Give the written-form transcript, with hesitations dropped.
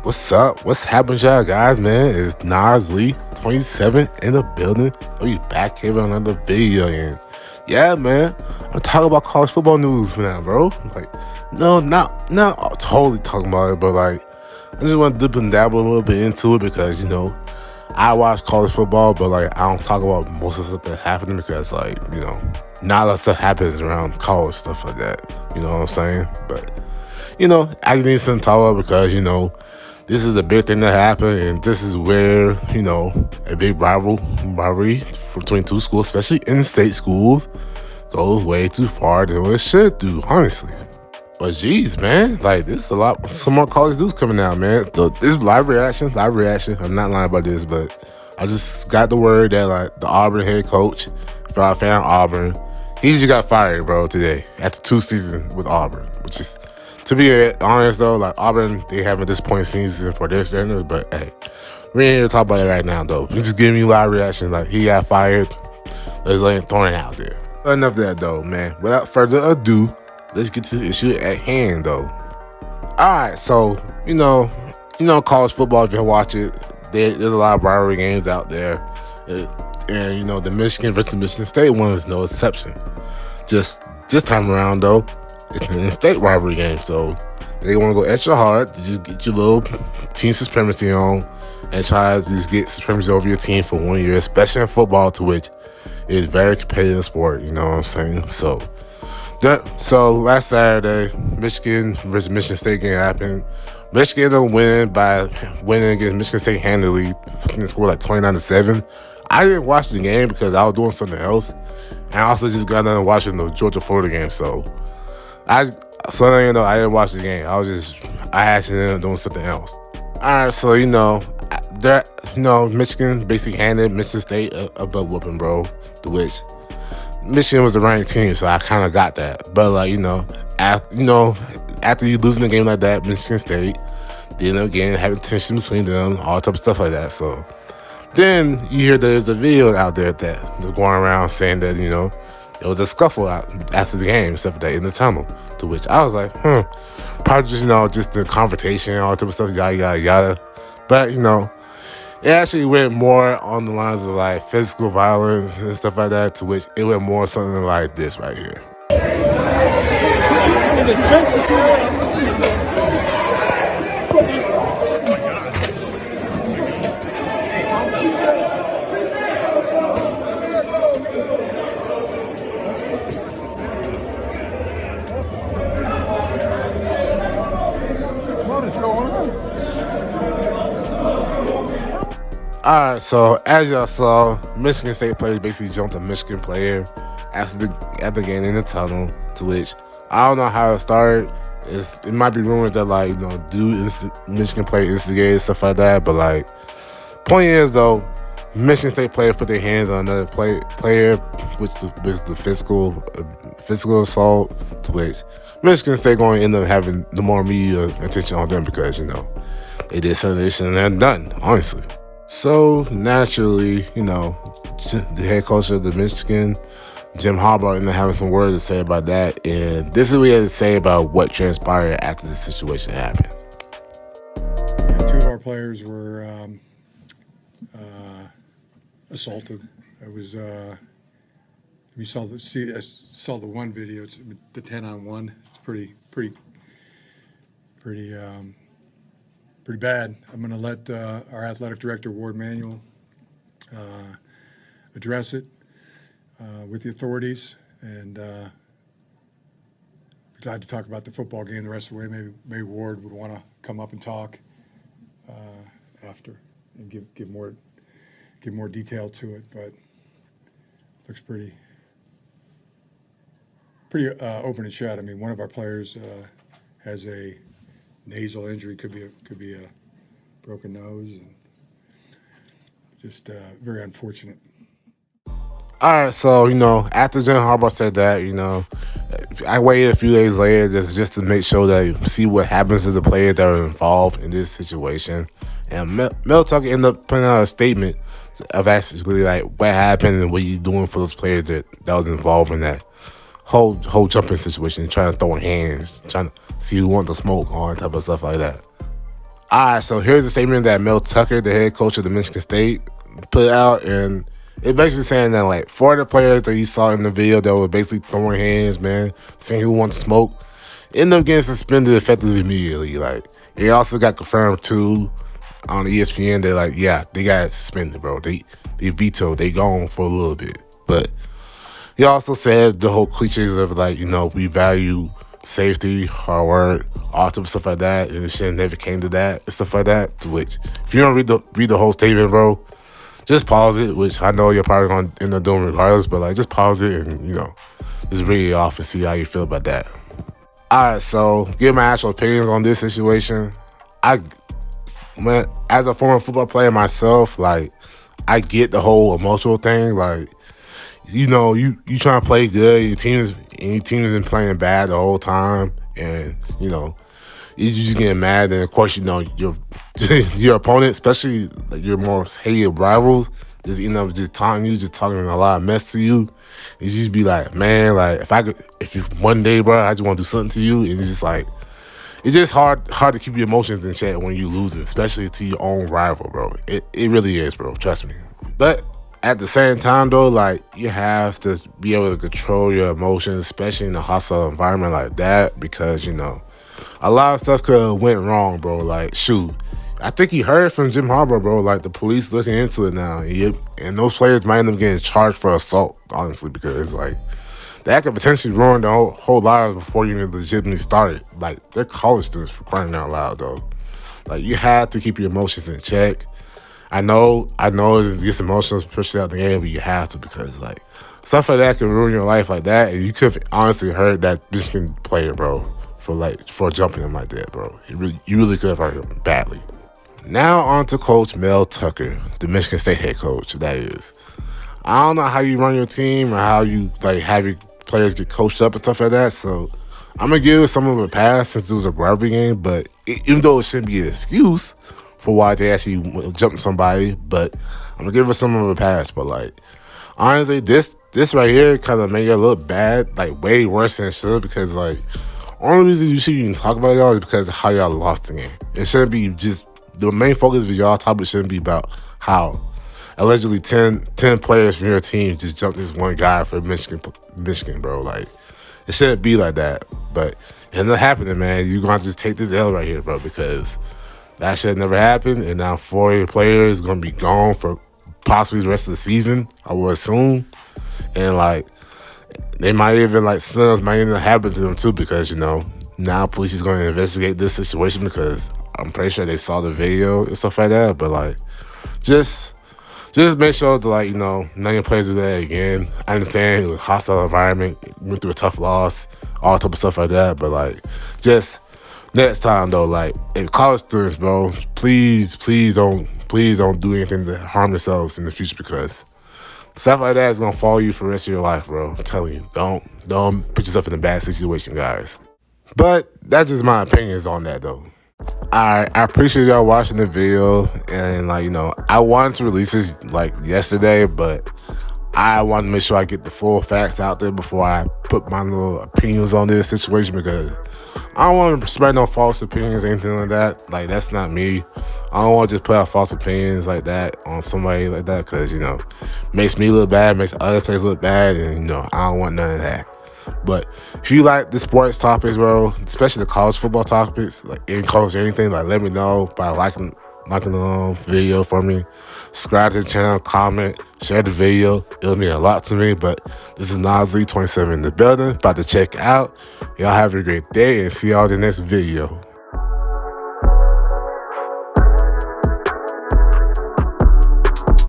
What's up? What's happening, y'all guys, man? It's Nas Lee, 27 in the building. We back here with another video, and yeah, man, I'm talking about college football news now, bro. Like, no, not totally talking about it, but like, I just want to dip and dabble a little bit into it because I watch college football, but like, I don't talk about most of the stuff that's happening because like, not a lot of stuff happens around college stuff like that. You know what I'm saying? But I need something to talk about because this is the big thing that happened, and this is where, a big rivalry between two schools, especially in-state schools, goes way too far than what it should do, honestly. But geez, man, like, there's some more college news coming out, man. So this is live reaction. I'm not lying about this, but I just got the word that, like, the Auburn head coach, if y'all a fan of Auburn, he just got fired, bro, today, after 2 seasons with Auburn, which is, to be honest, though, like, Auburn, they have a disappointing season for their standards, but hey, we ain't here to talk about it right now, though. We just giving you live reaction, like, he got fired. Let's throwing it out there. But enough of that, though, man. Without further ado, let's get to the issue at hand, though. All right, so, college football, if you watch it, there's a lot of rivalry games out there. And, the Michigan versus Michigan State one is no exception. Just this time around, though, it's an in-state rivalry game, so they want to go extra hard to just get your little team supremacy on and try to just get supremacy over your team for 1 year, especially in football, to which is very competitive sport, you know what I'm saying? So last Saturday, Michigan versus Michigan State game happened. Michigan ended up winning against Michigan State handily. Fucking scored like 29-7. I didn't watch the game because I was doing something else, and I also just got done watching the Georgia-Florida game, so I didn't watch the game. I actually ended up doing something else. All right, so Michigan basically handed Michigan State a butt whooping, bro. To which Michigan was the ranked team, so I kind of got that. But like after you losing a game like that, Michigan State, they end up having tension between them, all type of stuff like that. So then you hear there's a video out there that they're going around saying that it was a scuffle out after the game, stuff like that, in the tunnel. To which I was like, probably just the confrontation, all type of stuff, yada, yada, yada. But, it actually went more on the lines of, like, physical violence and stuff like that, to which it went more something like this right here. All right, so as y'all saw, Michigan State players basically jumped a Michigan player after the game in the tunnel, to which I don't know how it started. It might be rumors that Michigan player instigated, stuff like that, but like, point is though, Michigan State player put their hands on another player, which was the physical assault, to which Michigan State going to end up having the more media attention on them because they did something they shouldn't have done, honestly. So naturally, the head coach of the Michigan, Jim Harbaugh, ended up having some words to say about that, and this is what he had to say about what transpired after the situation happened. 2 of our players were assaulted. It was we saw the one video. It's the 10-on-1. It's pretty bad. I'm going to let our athletic director, Ward Manuel, address it with the authorities, and glad to talk about the football game the rest of the way. Maybe Ward would want to come up and talk after and give more detail to it, but looks pretty open and shut. I mean, one of our players has a nasal injury, could be a broken nose, and just very unfortunate. All right, so after Jim Harbaugh said that, I waited a few days later just to make sure that you see what happens to the players that are involved in this situation. And Mel Tucker ended up putting out a statement of actually like what happened and what he's doing for those players that was involved in that whole jumping situation, trying to throw hands, trying to see who wants to smoke, all that type of stuff like that. All right, so here's a statement that Mel Tucker, the head coach of the Michigan State, put out, and it's basically saying that like 4 of the players that he saw in the video that were basically throwing hands, man, seeing who wants to smoke, ended up getting suspended effectively immediately. Like it also got confirmed too on ESPN that like yeah, they got suspended, bro. They vetoed, they gone for a little bit, but he also said the whole cliches of like, you know, we value safety, hard work, all type of stuff like that, and it shit never came to that and stuff like that. To which, if you don't read the whole statement, bro, just pause it. Which I know you're probably gonna end up doing regardless, but like just pause it and just read it off and see how you feel about that. All right, so give my actual opinions on this situation. Man, as a former football player myself, like I get the whole emotional thing, like. You trying to play good. Your team has been playing bad the whole time, and you just getting mad. And of course, your opponent, especially like your more hated rivals, just just taunting you, just talking a lot of mess to you. You just be like, man, like if you one day, bro, I just want to do something to you, and it's just like it's just hard to keep your emotions in check when you lose it, especially to your own rival, bro. It really is, bro. Trust me, but. At the same time, though, like, you have to be able to control your emotions, especially in a hostile environment like that, because, a lot of stuff could have went wrong, bro. Like, shoot, I think he heard from Jim Harbaugh, bro, like, the police looking into it now. And those players might end up getting charged for assault, honestly, because, like, that could potentially ruin their whole lives before you even legitimately started. Like, they're college students, for crying out loud, though. Like, you have to keep your emotions in check. I know it gets emotional, especially out the game, but you have to, because like stuff like that can ruin your life like that, and you could have honestly hurt that Michigan player, bro, for jumping him like that, bro. You really could have hurt him badly. Now on to Coach Mel Tucker, the Michigan State head coach. That is, I don't know how you run your team or how you like have your players get coached up and stuff like that. So I'm gonna give some of a pass since it was a rivalry game, but even though it shouldn't be an excuse for why they actually jumped somebody, but I'm gonna give her some of a pass. But like, honestly, this right here kind of made it look bad, like way worse than it should, because like, only reason you should even talk about y'all is because of how y'all lost the game. It shouldn't be just the main focus of y'all topic shouldn't be about how allegedly 10 players from your team just jumped this one guy for Michigan, bro. Like, it shouldn't be like that. But it ended up happening, man. You're gonna just take this L right here, bro, because that shit never happened, and now 4 of your players going to be gone for possibly the rest of the season, I would assume. And, like, they might even, like, something else might even happen to them, too, because, now police is going to investigate this situation because I'm pretty sure they saw the video and stuff like that. But, like, just make sure that, like, none of your players do that again. I understand it was a hostile environment, went through a tough loss, all type of stuff like that. But, like, just next time, though, like, if college students, bro, please don't do anything to harm themselves in the future, because stuff like that is gonna follow you for the rest of your life, bro. I'm telling you, don't put yourself in a bad situation, guys. But that's just my opinions on that, though. I appreciate y'all watching the video, and like, I wanted to release this like yesterday, but I want to make sure I get the full facts out there before I put my little opinions on this situation, because I don't want to spread no false opinions or anything like that. Like, that's not me. I don't want to just put out false opinions like that on somebody like that, because, makes me look bad, makes other players look bad, and, I don't want none of that. But if you like the sports topics, bro, especially the college football topics, like in college or anything, like let me know by liking the video for me. Subscribe to the channel, comment, share the video. It'll mean a lot to me. But this is Naslee 27 in the building, about to check out. Y'all have a great day and see y'all in the next video.